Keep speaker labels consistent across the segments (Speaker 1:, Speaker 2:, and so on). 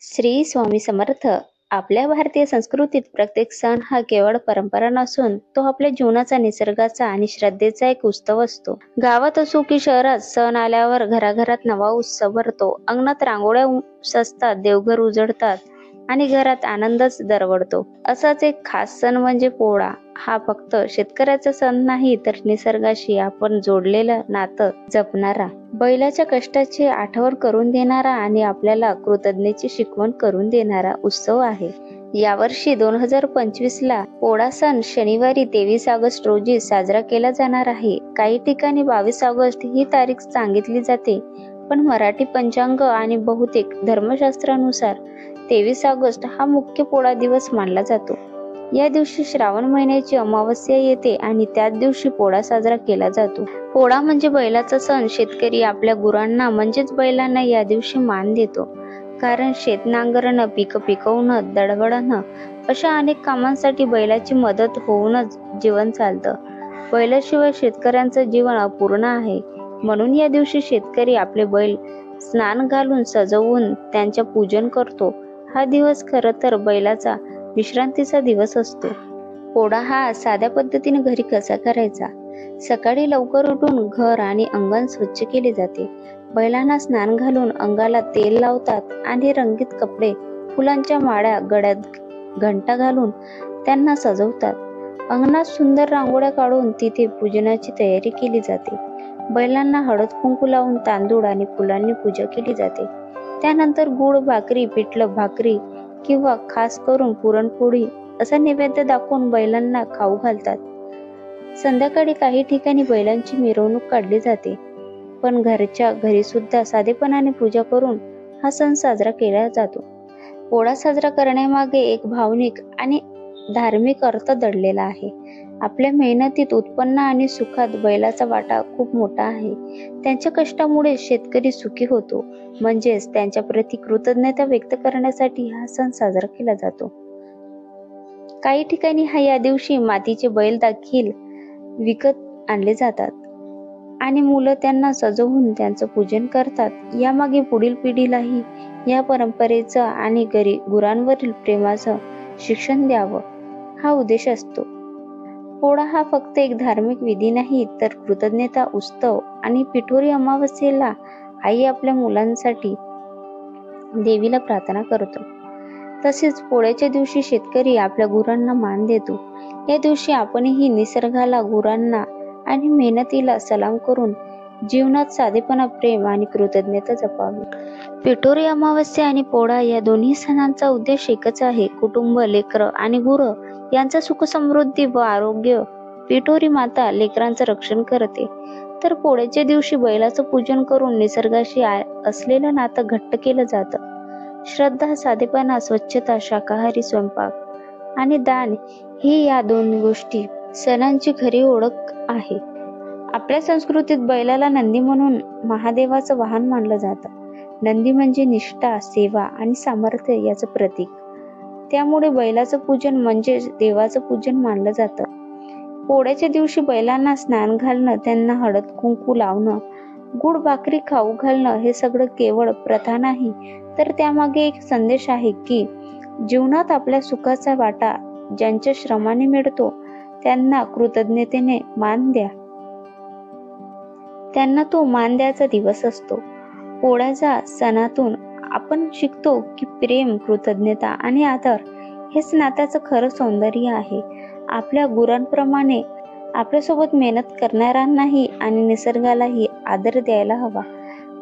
Speaker 1: श्री स्वामी समर्थ. आपल्या भारतीय संस्कृतीत प्रत्येक सण हा केवळ परंपरा नसून तो आपल्या जीवनाचा, निसर्गाचा आणि श्रद्धेचा एक उत्सव असतो. गावात असो की शहरात सण आल्यावर घराघरात नवा उत्सव भरतो. अंगणात रांगोळ्या सजतात, देवघर उजळतात आणि घरात आनंदच दरवळतो. असाच एक खास सण म्हणजे पोळा. हा फक्त शेतकऱ्याचा सण नाही, तर निसर्गाशी आपण जोडलेलं नातं जपणारा, बैलाच्या कष्टाची आठवण करून देणारा आणि आपल्याला कृतज्ञतेची शिकवण करून देणारा उत्सव आहे. यावर्षी 2025 ला पोळा सण शनिवारी 23 ऑगस्ट रोजी साजरा केला जाणार आहे. काही ठिकाणी 22 ऑगस्ट ही तारीख सांगितली जाते, पण मराठी पंचांग आणि बहुतेक धर्मशास्त्रानुसार 23 ऑगस्ट हा मुख्य पोळा दिवस मानला जातो. या दिवशी श्रावण महिन्याची अमावस्या येते आणि त्याच दिवशी पोळा साजरा केला जातो. पोळा म्हणजे बैलाचा सण. शेतकरी आपल्या गुरांना म्हणजेच बैलांना या दिवशी मान देतो, कारण शेत नांगरणं, पिकं पिकवणं, दळणवळण अशा अनेक कामांसाठी बैलाची मदत होऊनच जीवन चालतं. बैलाशिवाय शेतकऱ्यांचं जीवन अपूर्ण आहे. म्हणून या दिवशी शेतकरी आपले बैल स्नान घालून सजवून त्यांचे पूजन करतो. हा दिवस खरं तर बैलाचा विश्रांतीचा दिवस असतो. पोळा हा साध्या पद्धतीने घरी कसा करायचा? सकाळी लवकर उठून घर आणि अंगण स्वच्छ केले जाते. बैलांना स्नान घालून अंगाला तेल लावतात आणि रंगीत कपडे, फुलांच्या माळ्या, गळ्यात घंटा घालून त्यांना सजवतात. अंगणात सुंदर रांगोळ्या काढून तिथे पूजनाची तयारी केली जाते. बैलांना हळद कुंकू लावून तांदूळ आणि फुलांनी पूजा केली जाते. त्यानंतर गुळ, भाकरी, पिठलं भाकरी किंवा खास करून पुरणपोळी असा नैवेद्य दाखवून बैलांना खाऊ घालतात. संध्याकाळी काही ठिकाणी बैलांची मिरवणूक काढली जाते, पण घरच्या घरी सुद्धा साधेपणाने पूजा करून हा सण साजरा केला जातो. पोळा साजरा करण्यामागे एक भावनिक आणि धार्मिक अर्थ दडलेला आहे. आपल्या मेहनतीत, उत्पन्न आणि सुखात बैलाचा वाटा खूप मोठा आहे. त्यांच्या कष्टामुळे शेतकरी सुखी होतो, म्हणजेच त्यांच्या प्रति कृतज्ञता व्यक्त करण्यासाठी हा सण साजरा केला जातो. काही ठिकाणी या दिवशी मातीचे बैल देखील विकत आणले जातात आणि मुलं त्यांना सजवून त्यांचं पूजन करतात. यामागे पुढील पिढीलाही या परंपरेचं आणि गुरांवरील प्रेमाचं शिक्षण द्यावं हा उद्देश असतो. पोळा हा फक्त एक धार्मिक विधी नाही, तर कृतज्ञता उत्सव आणि पिठोरी अमावस्येला आई आपल्या मुलांसाठी देवीला प्रार्थना करतो. तसेच पोळ्याच्या दिवशी शेतकरी आपल्या गुरांना मान देतो. या दिवशी आपणही निसर्गाला, गुरांना आणि मेहनतीला सलाम करून जीवनात साधेपणा, प्रेम आणि कृतज्ञता जपावी. पिठोरी अमावस्या आणि पोळा या दोन्ही सणांचा उद्देश एकच आहे: कुटुंब, लेकरं आणि गुरं यांचा सुख, समृद्धी व आरोग्य. पिठोरी माता लेकरांचं रक्षण करते, तर पोळ्याच्या दिवशी बैलाचं पूजन करून निसर्गाशी असलेलं नातं घट्ट केलं जातं. श्रद्धा, साधेपणा, स्वच्छता, शाकाहारी स्वयंपाक आणि दान ही या दोन गोष्टी सणांची खरी ओळख आहे. आपल्या संस्कृतीत बैलाला नंदी म्हणून महादेवाचं वाहन मानलं जातं. नंदी म्हणजे निष्ठा, सेवा आणि सामर्थ्य याचं प्रतीक. त्यामुळे बैलाचं पूजन म्हणजे देवाचं पूजन मानलं जातं. पोळ्याच्या दिवशी बैलांना स्नान घालणं, त्यांना हळद कुंकू लावणं, गुळ भाकरी खाऊ घालणं हे सगळं केवळ प्रथा नाही, तर त्यामागे एक संदेश आहे की जीवनात आपल्या सुखाचा वाटा ज्यांच्या श्रमाने मिळतो त्यांना कृतज्ञतेने मान द्या. त्यांना तो मान द्यायचा दिवस असतो. पोळ्याच्या सणातून आपण शिकतो की प्रेम, कृतज्ञता आणि आदर हेच नात्याचं खरं सौंदर्य आहे. आपल्या गुरांप्रमाणे आपल्यासोबत मेहनत करणाऱ्यांनाही आणि निसर्गालाही आदर द्यायला हवा,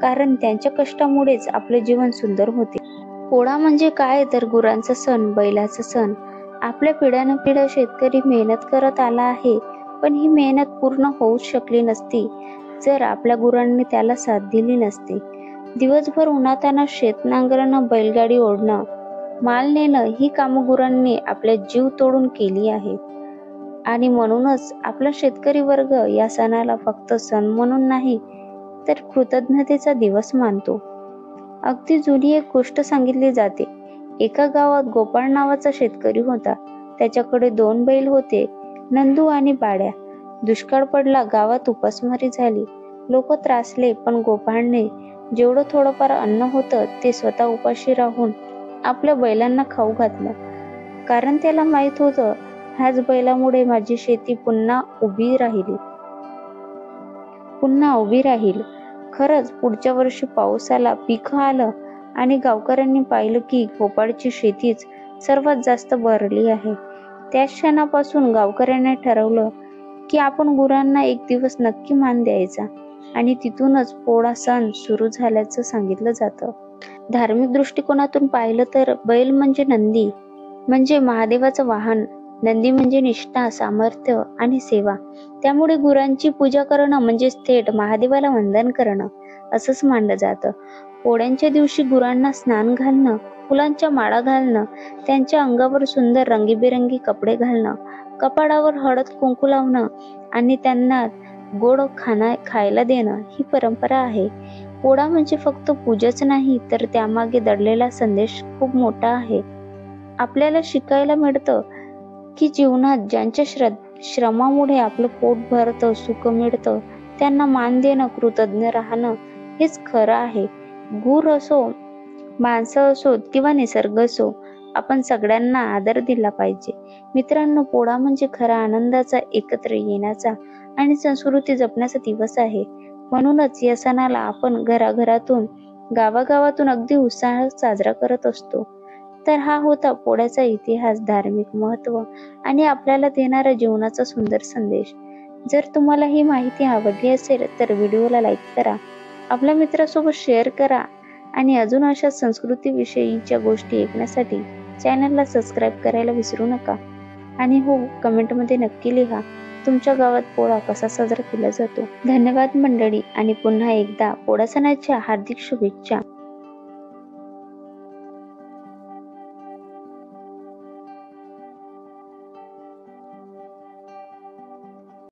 Speaker 1: कारण त्यांच्या कष्टामुळेच आपले जीवन सुंदर होते. पोळा म्हणजे काय तर गुरांचा सण, बैलाचा सण. आपल्या पिढ्यानपिढ्या शेतकरी मेहनत करत आला आहे, पण ही मेहनत पूर्ण होऊच शकली नसती जर आपल्या गुरांनी त्याला साथ दिली नसती. दिवसभर उन्हातान्हात शेत नांगरणं, बैलगाडी ओढणं, माल नेणं ही कामं गुरांनी आपल्या जीव तोडून केली आहेत. आणि म्हणूनच आपला शेतकरी वर्ग या सणाला फक्त सण म्हणून नाही, तर कृतज्ञतेचा दिवस मानतो. अगदी जुनी एक गोष्ट सांगितली जाते. एका गावात गोपाळ नावाचा शेतकरी होता. त्याच्याकडे 2 बैल होते, नंदू आणि बाड्या. दुष्काळ पडला, गावात उपासमारी झाली. लोक त्रासले, पण गोपाळने जेवढं थोडंफार अन्न होतं ते स्वतः उपाशी राहून आपल्या बैलांना खाऊ घातलं, कारण त्याला माहित होतं ह्याच बैलामुळे माझी शेती पुन्हा उभी राहील. खरंच पुढच्या वर्षी पाऊस आला, पिकं आलं आणि गावकऱ्यांनी पाहिलं की गोपाळची शेतीच सर्वात जास्त भरली आहे. त्याच क्षणापासून गावकऱ्यांनी ठरवलं की आपण गुरांना एक दिवस नक्की मान द्यायचा आणि तिथूनच पोळा सण सुरू झाल्याचं सांगितलं जातं. धार्मिक दृष्टिकोनातून पाहिलं तर बैल म्हणजे नंदी, म्हणजे महादेवाचं वाहन. नंदी म्हणजे निष्ठा, सामर्थ्य आणि सेवा. त्यामुळे गुरांची पूजा करणं म्हणजे थेट महादेवाला वंदन करणं असंच मानलं जातं. पोळ्यांच्या दिवशी गुरांना स्नान घालणं, फुलांच्या माळा घालणं, त्यांच्या अंगावर सुंदर रंगीबेरंगी कपडे घालणं, कपाळावर हळद कुंकू लावणं आणि त्यांना गोड खायला देणं ही परंपरा आहे. पोळा म्हणजे फक्त पूजाच नाही, तर त्यामागे दडलेला संदेश खूप मोठा आहे. आपल्याला शिकायला मिळतं की जीवनात ज्यांच्या श्रमामुळे आपलं पोट भरतं, सुख मिळतं, त्यांना मान देणं, कृतज्ञ राहणं हेच खरं आहे. गुर असो, माणसं असोत किंवा निसर्ग असो, आपण सगळ्यांना आदर दिला पाहिजे. मित्रांनो, पोळा म्हणजे खरा आनंदाचा, एकत्र येण्याचा आणि संस्कृती जपण्याचा दिवस आहे. म्हणूनच या सणाला आपण घराघरातून, गावागावातून अगदी उत्साहात साजरा करत असतो. तर हा होता पोळ्याचा इतिहास, धार्मिक महत्त्व आणि आपल्याला देणारा जीवनाचा सुंदर संदेश. जर तुम्हाला ही माहिती आवडली असेल तर व्हिडिओला लाईक करा, आपल्या मित्रासोबत शेअर करा आणि अजून अशा संस्कृतीविषयीच्या गोष्टी ऐकण्यासाठी चॅनलला सबस्क्राईब करायला विसरू नका. आणि हो, कमेंटमध्ये नक्की लिहा तुमच्या गावात पोळा कसा साजरा केला जातो. धन्यवाद मंडळी, आणि पुन्हा एकदा पोळा सणाच्या हार्दिक शुभेच्छा.